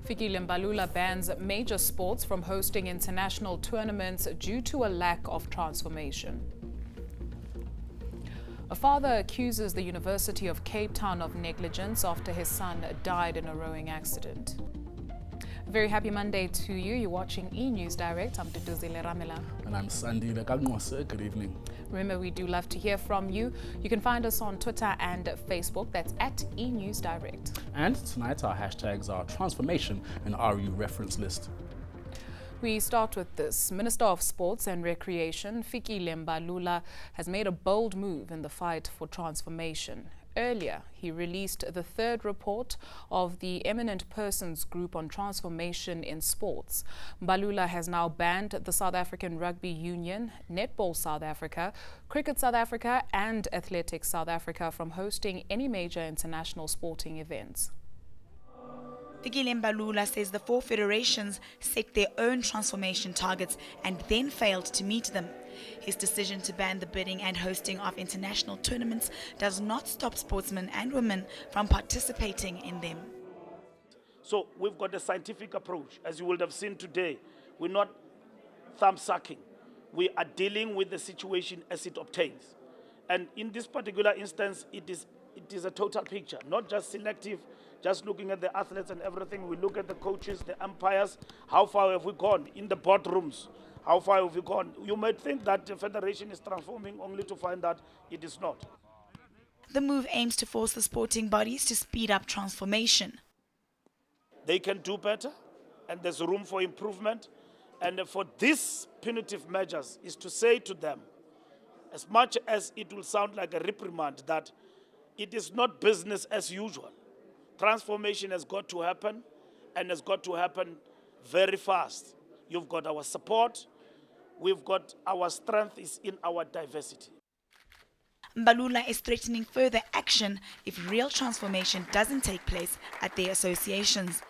Filkile Mbalula bans major sports from hosting international tournaments due to a lack of transformation. A father accuses the University of Cape Town of negligence after his son died in a rowing accident. A very happy Monday to you. You're watching eNEWS Direct. I'm Duduzile Ramela. And I'm Sandile Kangwase. Good evening. Remember, we do love to hear from you. You can find us on Twitter and Facebook. That's at eNEWS Direct. And tonight our hashtags are transformation and RU reference list. We start with this. Minister of Sports and Recreation, Filkile Mbalula, has made a bold move in the fight for transformation. Earlier, he released the third report of the Eminent Persons Group on Transformation in Sports. Mbalula has now banned the South African Rugby Union, Netball South Africa, Cricket South Africa and Athletics South Africa from hosting any major international sporting events. Filkile Mbalula says the four federations set their own transformation targets and then failed to meet them. His decision to ban the bidding and hosting of international tournaments does not stop sportsmen and women from participating in them. So we've got a scientific approach. As you would have seen today, we're not thumb-sucking. We are dealing with the situation as it obtains. And in this particular instance, it is a total picture, not just selective, just looking at the athletes and everything. We look at the coaches, the umpires, how far have we gone in the boardrooms? How far have we gone? You might think that the federation is transforming only to find that it is not. The move aims to force the sporting bodies to speed up transformation. They can do better, and there's room for improvement. And for these punitive measures is to say to them, as much as it will sound like a reprimand, that it is not business as usual. Transformation has got to happen, and has got to happen very fast. You've got our support. We've got our strength is in our diversity. Mbalula is threatening further action if real transformation doesn't take place at their associations.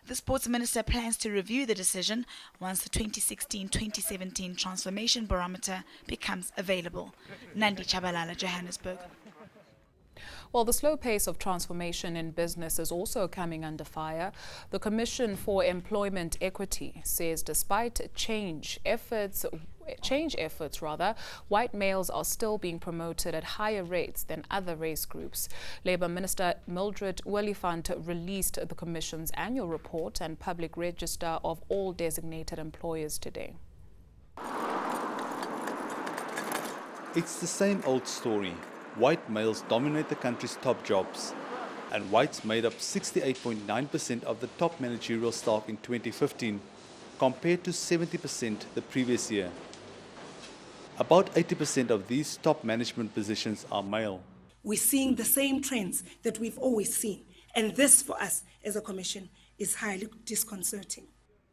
The Sports Minister plans to review the decision once the 2016-2017 Transformation Barometer becomes available. Nandi Chabalala, Johannesburg. Well, the slow pace of transformation in business is also coming under fire. The Commission for Employment Equity says despite change efforts, white males are still being promoted at higher rates than other race groups. Labour Minister Mildred Willifant released the Commission's annual report and public register of all designated employers today. It's the same old story. White males dominate the country's top jobs, and whites made up 68.9% of the top managerial staff in 2015, compared to 70% the previous year. About 80% of these top management positions are male. We're seeing the same trends that we've always seen, and this for us as a commission is highly disconcerting.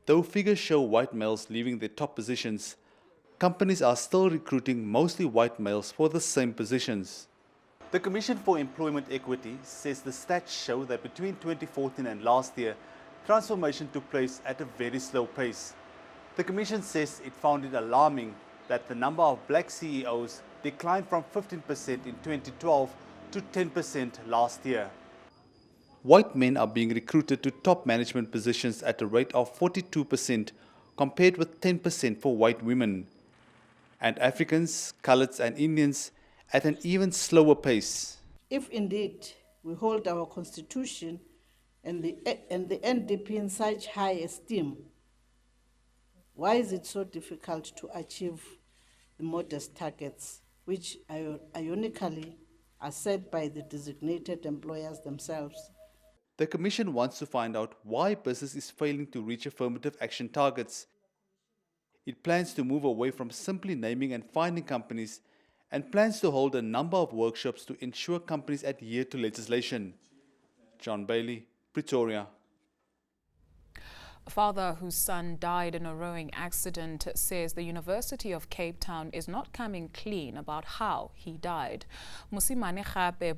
Though figures show white males leaving their top positions, companies are still recruiting mostly white males for the same positions. The Commission for Employment Equity says the stats show that between 2014 and last year, transformation took place at a very slow pace. The Commission says it found it alarming that the number of black CEOs declined from 15% in 2012 to 10% last year. White men are being recruited to top management positions at a rate of 42% compared with 10% for white women, and Africans, Coloureds and Indians at an even slower pace. If indeed we hold our constitution and the NDP in such high esteem, why is it so difficult to achieve the modest targets, which ironically are set by the designated employers themselves? The Commission wants to find out why business is failing to reach affirmative action targets. It plans to move away from simply naming and finding companies and plans to hold a number of workshops to ensure companies adhere to legislation. John Bailey, Pretoria. A father whose son died in a rowing accident says the University of Cape Town is not coming clean about how he died. Sibanye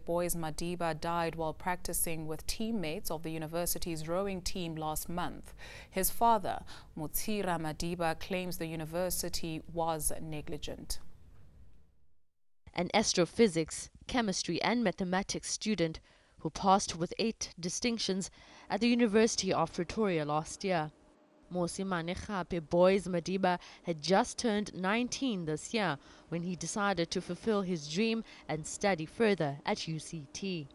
Gold Madiba died while practicing with teammates of the university's rowing team last month. His father, Mutsira Madiba, claims the university was negligent. An astrophysics, chemistry and mathematics student who passed with 8 distinctions at the University of Pretoria last year. Mosimane Kgape Boys Madiba had just turned 19 this year when he decided to fulfill his dream and study further at UCT.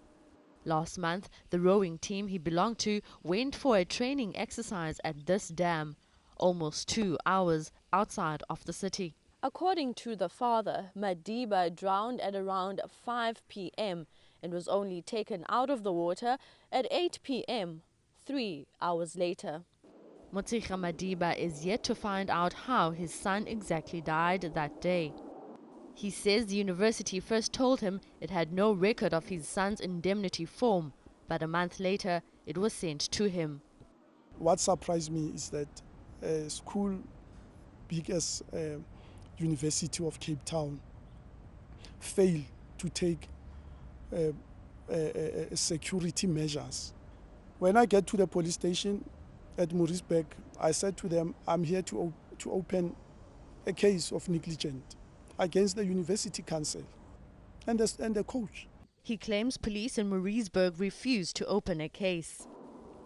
Last month, the rowing team he belonged to went for a training exercise at this dam, almost 2 hours outside of the city. According to the father, Madiba drowned at around 5 p.m. and was only taken out of the water at 8 p.m., 3 hours later. Motsiga Madiba is yet to find out how his son exactly died that day. He says the university first told him it had no record of his son's indemnity form, but a month later it was sent to him. What surprised me is that a school big as University of Cape Town failed to take security measures. When I get to the police station at Mauriceburg, I said to them, I'm here to open a case of negligence against the University Council and the coach. He claims police in Mauriceburg refused to open a case.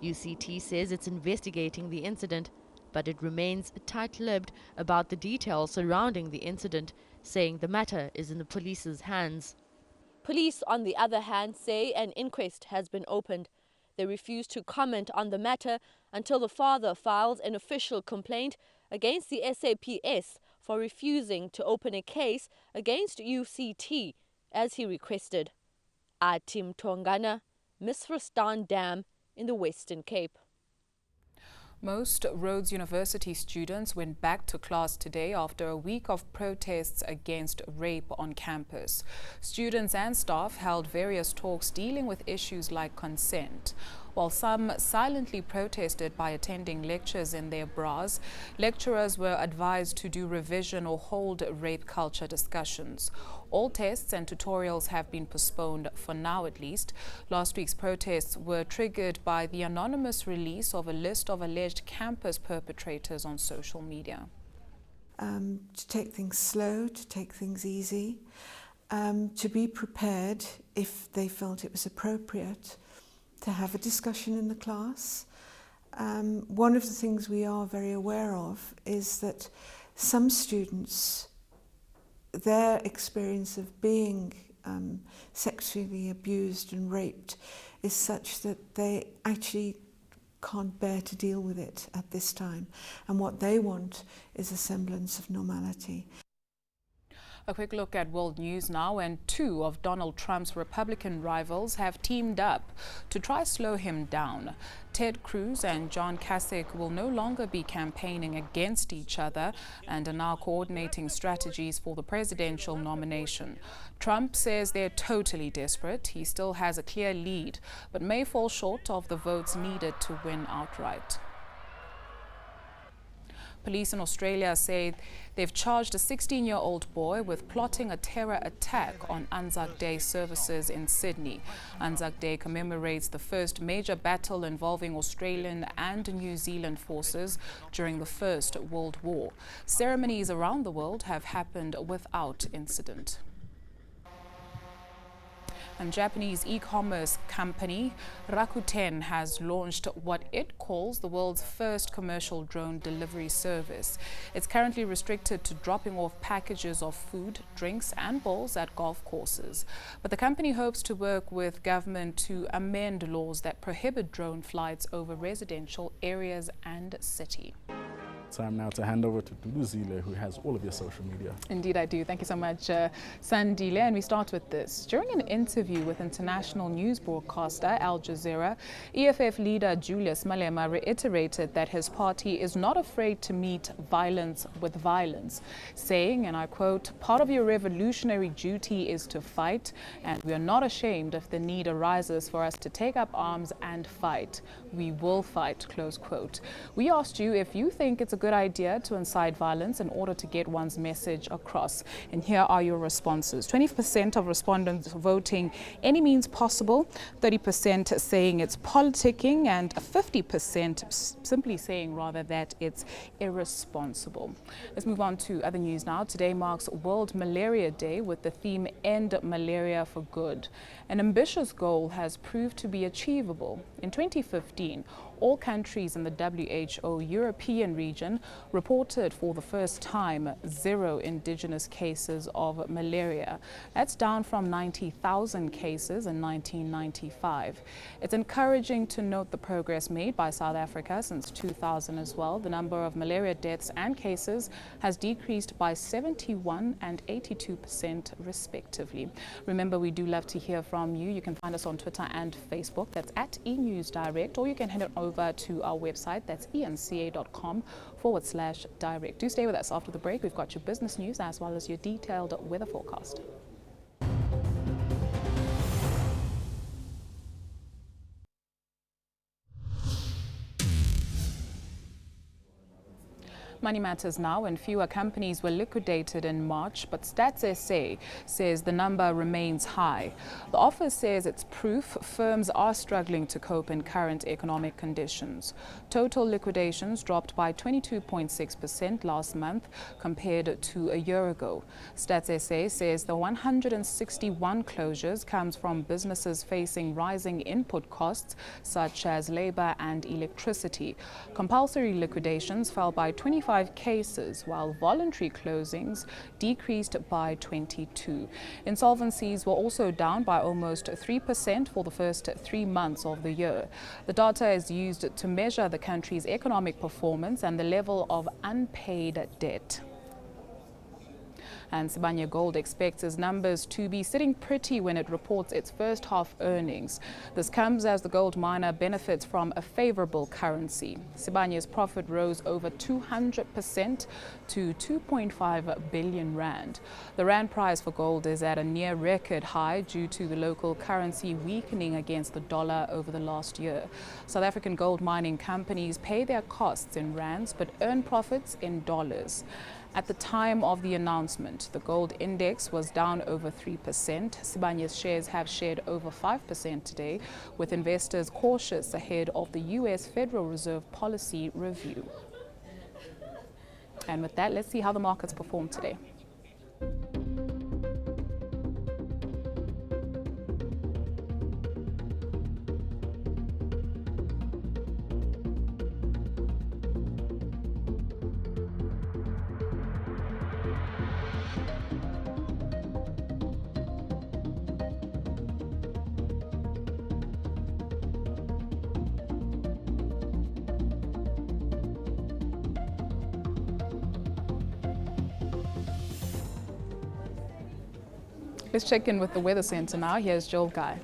UCT says it's investigating the incident, but it remains tight-lipped about the details surrounding the incident, saying the matter is in the police's hands. Police, on the other hand, say an inquest has been opened. They refuse to comment on the matter until the father files an official complaint against the SAPS for refusing to open a case against UCT, as he requested. Atim Tongana, Misverstand Dam in the Western Cape. Most Rhodes University students went back to class today after a week of protests against rape on campus. Students and staff held various talks dealing with issues like consent. While some silently protested by attending lectures in their bras, lecturers were advised to do revision or hold rape culture discussions. All tests and tutorials have been postponed for now at least. Last week's protests were triggered by the anonymous release of a list of alleged campus perpetrators on social media. To take things slow, to take things easy, to be prepared if they felt it was appropriate to have a discussion in the class. One of the things we are very aware of is that some students, their experience of being sexually abused and raped is such that they actually can't bear to deal with it at this time. And what they want is a semblance of normality. A quick look at world news now, and 2 of Donald Trump's Republican rivals have teamed up to try slow him down. Ted Cruz and John Kasich will no longer be campaigning against each other and are now coordinating strategies for the presidential nomination. Trump says they're totally desperate. He still has a clear lead, but may fall short of the votes needed to win outright. Police in Australia say they've charged a 16-year-old boy with plotting a terror attack on Anzac Day services in Sydney. Anzac Day commemorates the first major battle involving Australian and New Zealand forces during the First World War. Ceremonies around the world have happened without incident. And Japanese e-commerce company Rakuten has launched what it calls the world's first commercial drone delivery service. It's currently restricted to dropping off packages of food, drinks and balls at golf courses. But the company hopes to work with government to amend laws that prohibit drone flights over residential areas and city. Time now to hand over to Duluzile, who has all of your social media. Indeed I do. Thank you so much, Sandile. And we start with this. During an interview with international news broadcaster Al Jazeera, EFF leader Julius Malema reiterated that his party is not afraid to meet violence with violence, saying, and I quote, "Part of your revolutionary duty is to fight, and we are not ashamed if the need arises for us to take up arms and fight. We will fight," close quote. We asked you if you think it's a good idea to incite violence in order to get one's message across? And here are your responses. 20% of respondents voting any means possible, 30% saying it's politicking, and 50% simply saying rather that it's irresponsible. Let's move on to other news now. Today marks World Malaria Day with the theme End Malaria for Good. An ambitious goal has proved to be achievable. In 2015, all countries in the WHO European region reported for the first time 0 indigenous cases of malaria. That's down from 90,000 cases in 1995. It's encouraging to note the progress made by South Africa since 2000 as well. The number of malaria deaths and cases has decreased by 71% and 82% respectively. Remember, we do love to hear from you. You can find us on Twitter and Facebook. That's at eNEWS Direct, or you can head it over to our website. That's enca.com/direct. Do stay with us after the break. We've got your business news as well as your detailed weather forecast. Money matters now, and fewer companies were liquidated in March, but Stats SA says the number remains high. The office says it's proof firms are struggling to cope in current economic conditions. Total liquidations dropped by 22.6% last month compared to a year ago. Stats SA says the 161 closures comes from businesses facing rising input costs such as labor and electricity. Compulsory liquidations fell by 25 cases, while voluntary closings decreased by 22. Insolvencies were also down by almost 3% for the first 3 months of the year. The data is used to measure the country's economic performance and the level of unpaid debt. And Sibanye Gold expects its numbers to be sitting pretty when it reports its first half earnings. This comes as the gold miner benefits from a favorable currency. Sibanye's profit rose over 200% to 2.5 billion rand. The rand price for gold is at a near record high due to the local currency weakening against the dollar over the last year. South African gold mining companies pay their costs in rands but earn profits in dollars. At the time of the announcement, the gold index was down over 3%. Sibanye's shares have shared over 5% today, with investors cautious ahead of the U.S. Federal Reserve policy review. And with that, let's see how the markets performed today. Let's check in with the Weather Center now. Here's Joel Guy.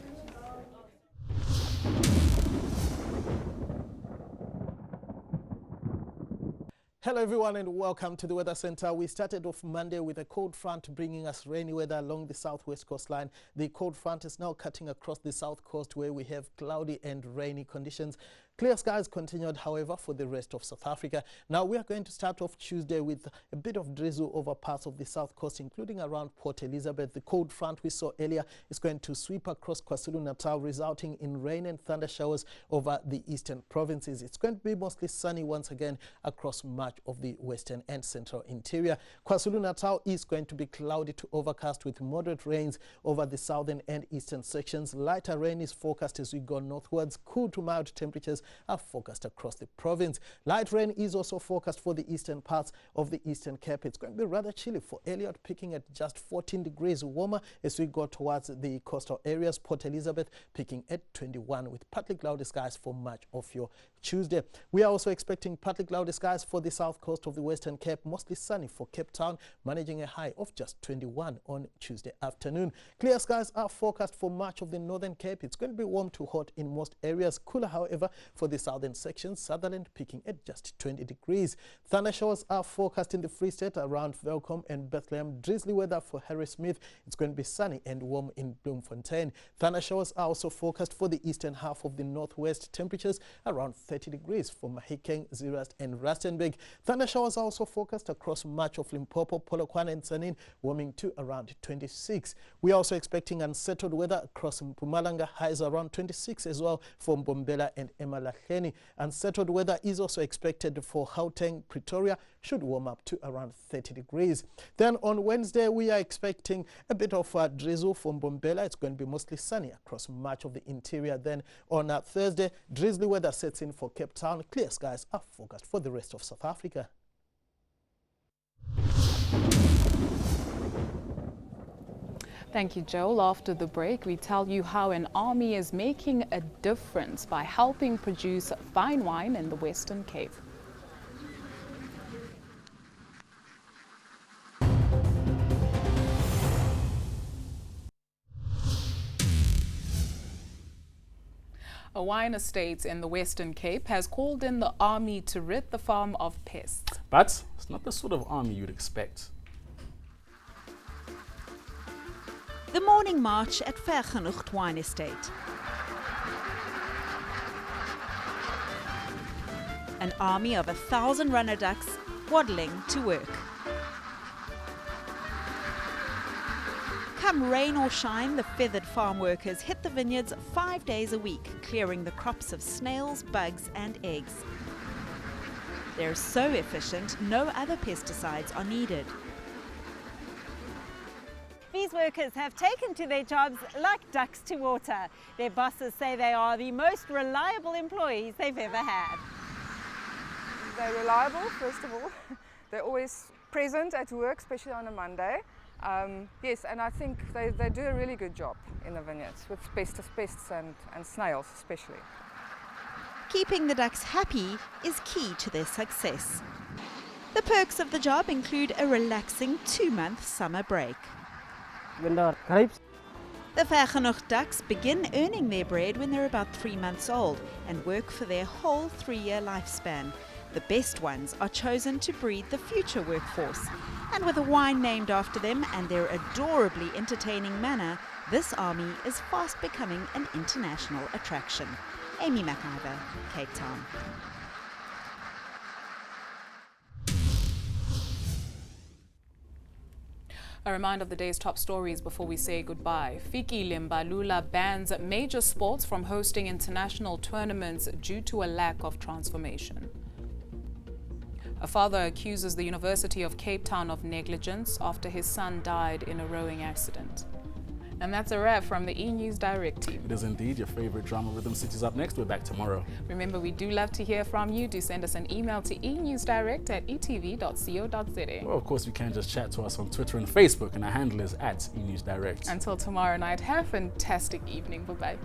Hello everyone and welcome to the Weather Center. We started off Monday with a cold front bringing us rainy weather along the southwest coastline. The cold front is now cutting across the south coast where we have cloudy and rainy conditions. Clear skies continued, however, for the rest of South Africa. Now we are going to start off Tuesday with a bit of drizzle over parts of the south coast, including around Port Elizabeth. The cold front we saw earlier is going to sweep across KwaZulu-Natal, resulting in rain and thunder showers over the eastern provinces. It's going to be mostly sunny once again across much of the western and central interior. KwaZulu-Natal is going to be cloudy to overcast with moderate rains over the southern and eastern sections. Lighter rain is forecast as we go northwards. Cool to mild temperatures are forecast across the province. Light rain is also forecast for the eastern parts of the Eastern Cape. It's going to be rather chilly for Elliot, peaking at just 14 degrees warmer as we go towards the coastal areas. Port Elizabeth peaking at 21 with partly cloudy skies for much of your Tuesday. We are also expecting partly cloudy skies for the south coast of the Western Cape, mostly sunny for Cape Town, managing a high of just 21 on Tuesday afternoon. Clear skies are forecast for much of the Northern Cape. It's going to be warm to hot in most areas. Cooler, however, for the southern section, Sutherland peaking at just 20 degrees. Thunder showers are forecast in the Free State around Velcom and Bethlehem. Drizzly weather for Harrismith. It's going to be sunny and warm in Bloemfontein. Thunder showers are also forecast for the eastern half of the northwest. Temperatures around 30 degrees for Mahikeng, Zeerust and Rustenburg. Thunder showers are also forecast across much of Limpopo, Polokwane and Tsanin, warming to around 26. We are also expecting unsettled weather across Mpumalanga, highs around 26 as well for Mbombela and Emalahleni. Unsettled weather is also expected for Gauteng, Pretoria, should warm up to around 30 degrees. Then on Wednesday, we are expecting a bit of drizzle for Mbombela. It's going to be mostly sunny across much of the interior. Then on Thursday, drizzly weather sets in for Cape Town. Clear skies are forecast for the rest of South Africa. Thank you, Joel. After the break, we tell you how an army is making a difference by helping produce fine wine in the Western Cape. A wine estate in the Western Cape has called in the army to rid the farm of pests. But it's not the sort of army you'd expect. The morning march at Vergenoegd Wine Estate. An army of 1,000 runner ducks waddling to work. Come rain or shine, the feathered farm workers hit the vineyards 5 days a week, clearing the crops of snails, bugs and eggs. They're so efficient, no other pesticides are needed. These workers have taken to their jobs like ducks to water. Their bosses say they are the most reliable employees they've ever had. They're reliable, first of all. They're always present at work, especially on a Monday. Yes, and I think they do a really good job in the vineyards with pests and snails especially. Keeping the ducks happy is key to their success. The perks of the job include a relaxing 2-month summer break. The Vergenoegd ducks begin earning their bread when they're about 3 months old and work for their whole 3-year lifespan. The best ones are chosen to breed the future workforce. And with a wine named after them and their adorably entertaining manner, this army is fast becoming an international attraction. Amy McIver, Cape Town. A reminder of the day's top stories before we say goodbye. Filkile Mbalula bans major sports from hosting international tournaments due to a lack of transformation. A father accuses the University of Cape Town of negligence after his son died in a rowing accident. And that's a wrap from the eNEWS Direct team. It is indeed your favorite drama rhythm city's up next. We're back tomorrow. Remember, we do love to hear from you. Do send us an email to enewsdirect@etv.co.za. Well, of course, you can just chat to us on Twitter and Facebook, and our handle is @eNewsDirect. Until tomorrow night, have a fantastic evening. Bye-bye.